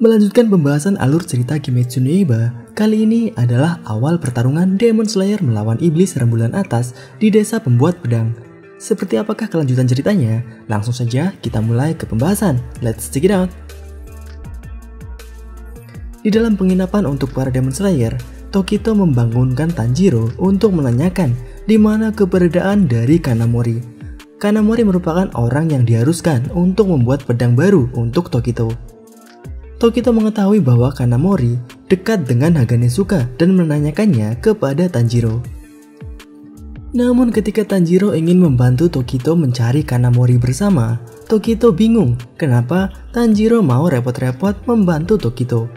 Melanjutkan pembahasan alur cerita Kimetsu no Yaiba, kali ini adalah awal pertarungan Demon Slayer melawan iblis rembulan atas di desa pembuat pedang. Seperti apakah kelanjutan ceritanya? Langsung saja kita mulai ke pembahasan. Let's check it out. Di dalam penginapan untuk para Demon Slayer, Tokito membangunkan Tanjiro untuk menanyakan di mana keberadaan dari Kanamori. Kanamori merupakan orang yang diharuskan untuk membuat pedang baru untuk Tokito. Tokito mengetahui bahwa Kanamori dekat dengan Haganezuka dan menanyakannya kepada Tanjiro. Namun ketika Tanjiro ingin membantu Tokito mencari Kanamori bersama, Tokito bingung kenapa Tanjiro mau repot-repot membantu Tokito.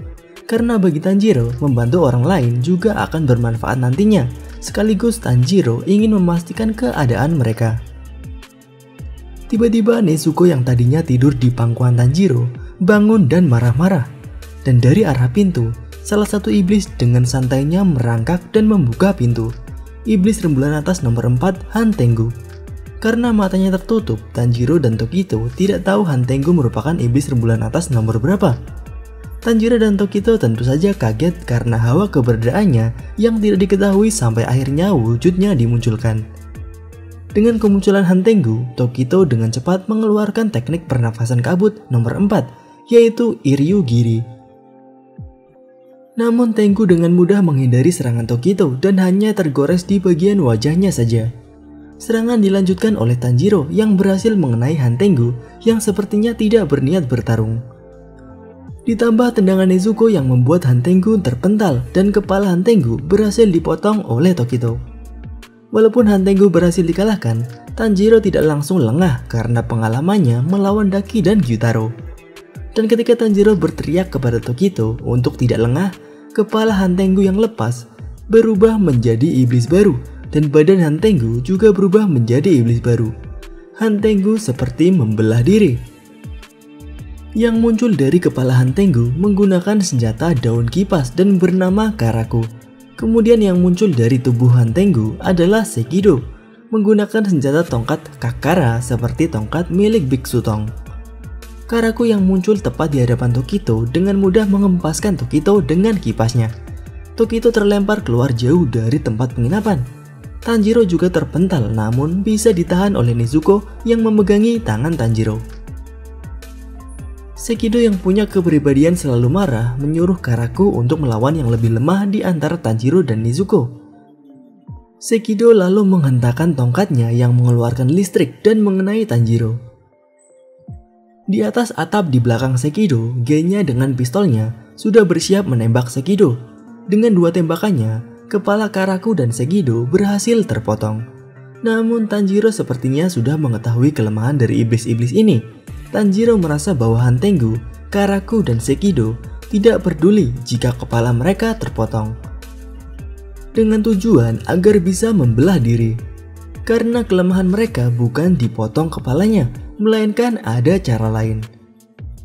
Karena bagi Tanjiro, membantu orang lain juga akan bermanfaat nantinya, sekaligus Tanjiro ingin memastikan keadaan mereka. Tiba-tiba Nezuko yang tadinya tidur di pangkuan Tanjiro bangun dan marah-marah. Dan dari arah pintu, salah satu iblis dengan santainya merangkak dan membuka pintu. Iblis rembulan atas nomor 4, Hantengu. Karena matanya tertutup, Tanjiro dan Tokito tidak tahu Hantengu merupakan iblis rembulan atas nomor berapa. Tanjiro dan Tokito tentu saja kaget karena hawa keberadaannya yang tidak diketahui sampai akhirnya wujudnya dimunculkan. Dengan kemunculan Hantengu, Tokito dengan cepat mengeluarkan teknik pernafasan kabut nomor 4, yaitu Iryu Giri. Namun Tengu dengan mudah menghindari serangan Tokito dan hanya tergores di bagian wajahnya saja. Serangan dilanjutkan oleh Tanjiro yang berhasil mengenai Hantengu yang sepertinya tidak berniat bertarung. Ditambah tendangan Nezuko yang membuat Hantengu terpental dan kepala Hantengu berhasil dipotong oleh Tokito. Walaupun Hantengu berhasil dikalahkan, Tanjiro tidak langsung lengah karena pengalamannya melawan Daki dan Gyutaro. Dan ketika Tanjiro berteriak kepada Tokito untuk tidak lengah, kepala Hantengu yang lepas berubah menjadi iblis baru dan badan Hantengu juga berubah menjadi iblis baru. Hantengu seperti membelah diri. Yang muncul dari kepala Hantengu menggunakan senjata daun kipas dan bernama Karaku. Kemudian yang muncul dari tubuh Hantengu adalah Sekido, menggunakan senjata tongkat Kakara seperti tongkat milik Biksu Tong. Karaku yang muncul tepat di hadapan Tokito dengan mudah mengempaskan Tokito dengan kipasnya. Tokito terlempar keluar jauh dari tempat penginapan. Tanjiro juga terpental namun bisa ditahan oleh Nezuko yang memegangi tangan Tanjiro. Sekido yang punya kepribadian selalu marah menyuruh Karaku untuk melawan yang lebih lemah di antara Tanjiro dan Nezuko. Sekido lalu menghentakkan tongkatnya yang mengeluarkan listrik dan mengenai Tanjiro. Di atas atap di belakang Sekido, Genya dengan pistolnya sudah bersiap menembak Sekido. Dengan dua tembakannya, kepala Karaku dan Sekido berhasil terpotong. Namun Tanjiro sepertinya sudah mengetahui kelemahan dari iblis-iblis ini. Tanjiro merasa bahwa Hantengu, Karaku dan Sekido tidak peduli jika kepala mereka terpotong. Dengan tujuan agar bisa membelah diri. Karena kelemahan mereka bukan dipotong kepalanya, melainkan ada cara lain.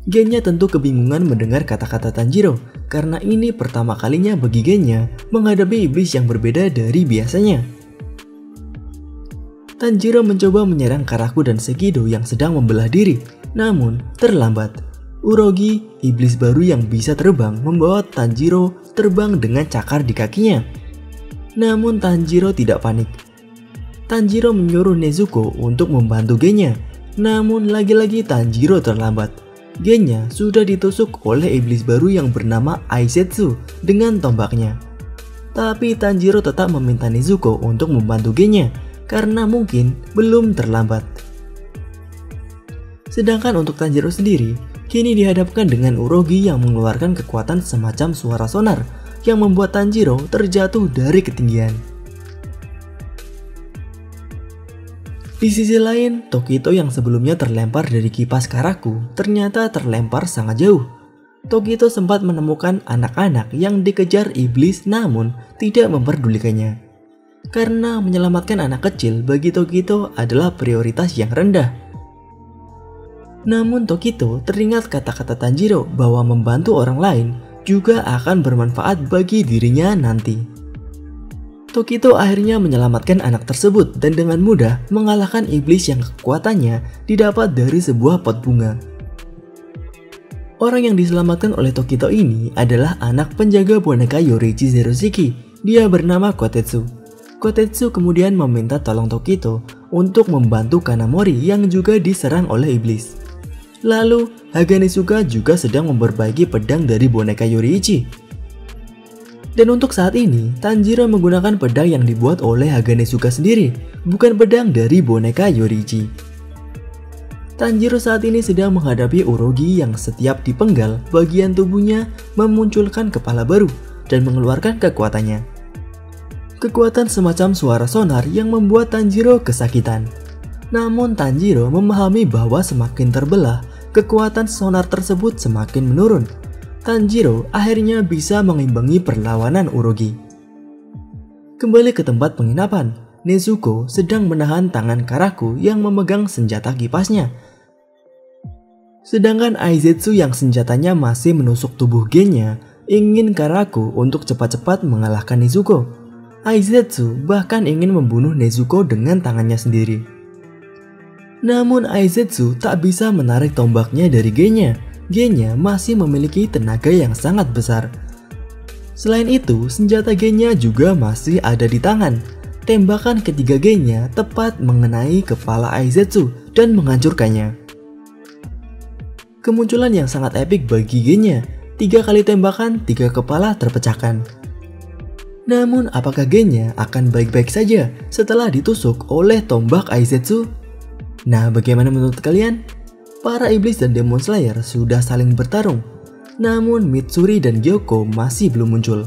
Genya tentu kebingungan mendengar kata-kata Tanjiro, karena ini pertama kalinya bagi Genya menghadapi iblis yang berbeda dari biasanya. Tanjiro mencoba menyerang Karaku dan Sekido yang sedang membelah diri, namun terlambat. Urogi, iblis baru yang bisa terbang, membawa Tanjiro terbang dengan cakar di kakinya. Namun Tanjiro tidak panik. Tanjiro menyuruh Nezuko untuk membantu Genya. Namun lagi-lagi Tanjiro terlambat. Genya sudah ditusuk oleh iblis baru yang bernama Aisetsu dengan tombaknya. Tapi Tanjiro tetap meminta Nezuko untuk membantu Genya karena mungkin belum terlambat. Sedangkan untuk Tanjiro sendiri, kini dihadapkan dengan Urogi yang mengeluarkan kekuatan semacam suara sonar yang membuat Tanjiro terjatuh dari ketinggian. Di sisi lain, Tokito yang sebelumnya terlempar dari kipas Karaku ternyata terlempar sangat jauh. Tokito sempat menemukan anak-anak yang dikejar iblis namun tidak memperdulikannya. Karena menyelamatkan anak kecil bagi Tokito adalah prioritas yang rendah. Namun Tokito teringat kata-kata Tanjiro bahwa membantu orang lain juga akan bermanfaat bagi dirinya nanti. Tokito akhirnya menyelamatkan anak tersebut dan dengan mudah mengalahkan iblis yang kekuatannya didapat dari sebuah pot bunga. Orang yang diselamatkan oleh Tokito ini adalah anak penjaga boneka Yoruichi Zeroshiki. Dia bernama Kotetsu. Kotetsu kemudian meminta tolong Tokito untuk membantu Kanamori yang juga diserang oleh iblis. Lalu, Haganesuka juga sedang memperbaiki pedang dari boneka Yoruichi. Dan untuk saat ini, Tanjiro menggunakan pedang yang dibuat oleh Haganesuka sendiri, bukan pedang dari boneka Yoruichi. Tanjiro saat ini sedang menghadapi Urogi yang setiap dipenggal, bagian tubuhnya memunculkan kepala baru dan mengeluarkan kekuatannya. Kekuatan semacam suara sonar yang membuat Tanjiro kesakitan. Namun Tanjiro memahami bahwa semakin terbelah, kekuatan sonar tersebut semakin menurun. Tanjiro akhirnya bisa mengimbangi perlawanan Urogi. Kembali ke tempat penginapan, Nezuko sedang menahan tangan Karaku yang memegang senjata kipasnya. Sedangkan Aizetsu yang senjatanya masih menusuk tubuh Genya ingin Karaku untuk cepat-cepat mengalahkan Nezuko. Aizetsu bahkan ingin membunuh Nezuko dengan tangannya sendiri. Namun Aizetsu tak bisa menarik tombaknya dari Genya. Genya masih memiliki tenaga yang sangat besar. Selain itu, senjata Genya juga masih ada di tangan. Tembakan ketiga Genya tepat mengenai kepala Aizetsu dan menghancurkannya. Kemunculan yang sangat epik bagi Genya. 3 kali tembakan, 3 kepala terpecahkan. Namun apakah Genya akan baik-baik saja setelah ditusuk oleh tombak Aizetsu? Nah, bagaimana menurut kalian? Para iblis dan Demon Slayer sudah saling bertarung, namun Mitsuri dan Gyoko masih belum muncul.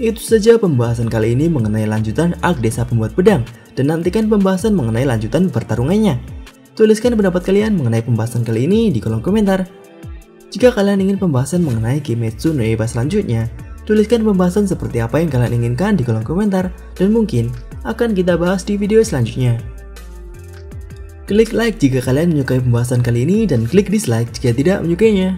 Itu saja pembahasan kali ini mengenai lanjutan arc desa pembuat pedang, dan nantikan pembahasan mengenai lanjutan pertarungannya. Tuliskan pendapat kalian mengenai pembahasan kali ini di kolom komentar. Jika kalian ingin pembahasan mengenai Kimetsu no Yaiba selanjutnya, tuliskan pembahasan seperti apa yang kalian inginkan di kolom komentar, dan mungkin akan kita bahas di video selanjutnya. Klik like jika kalian menyukai pembahasan kali ini dan klik dislike jika tidak menyukainya.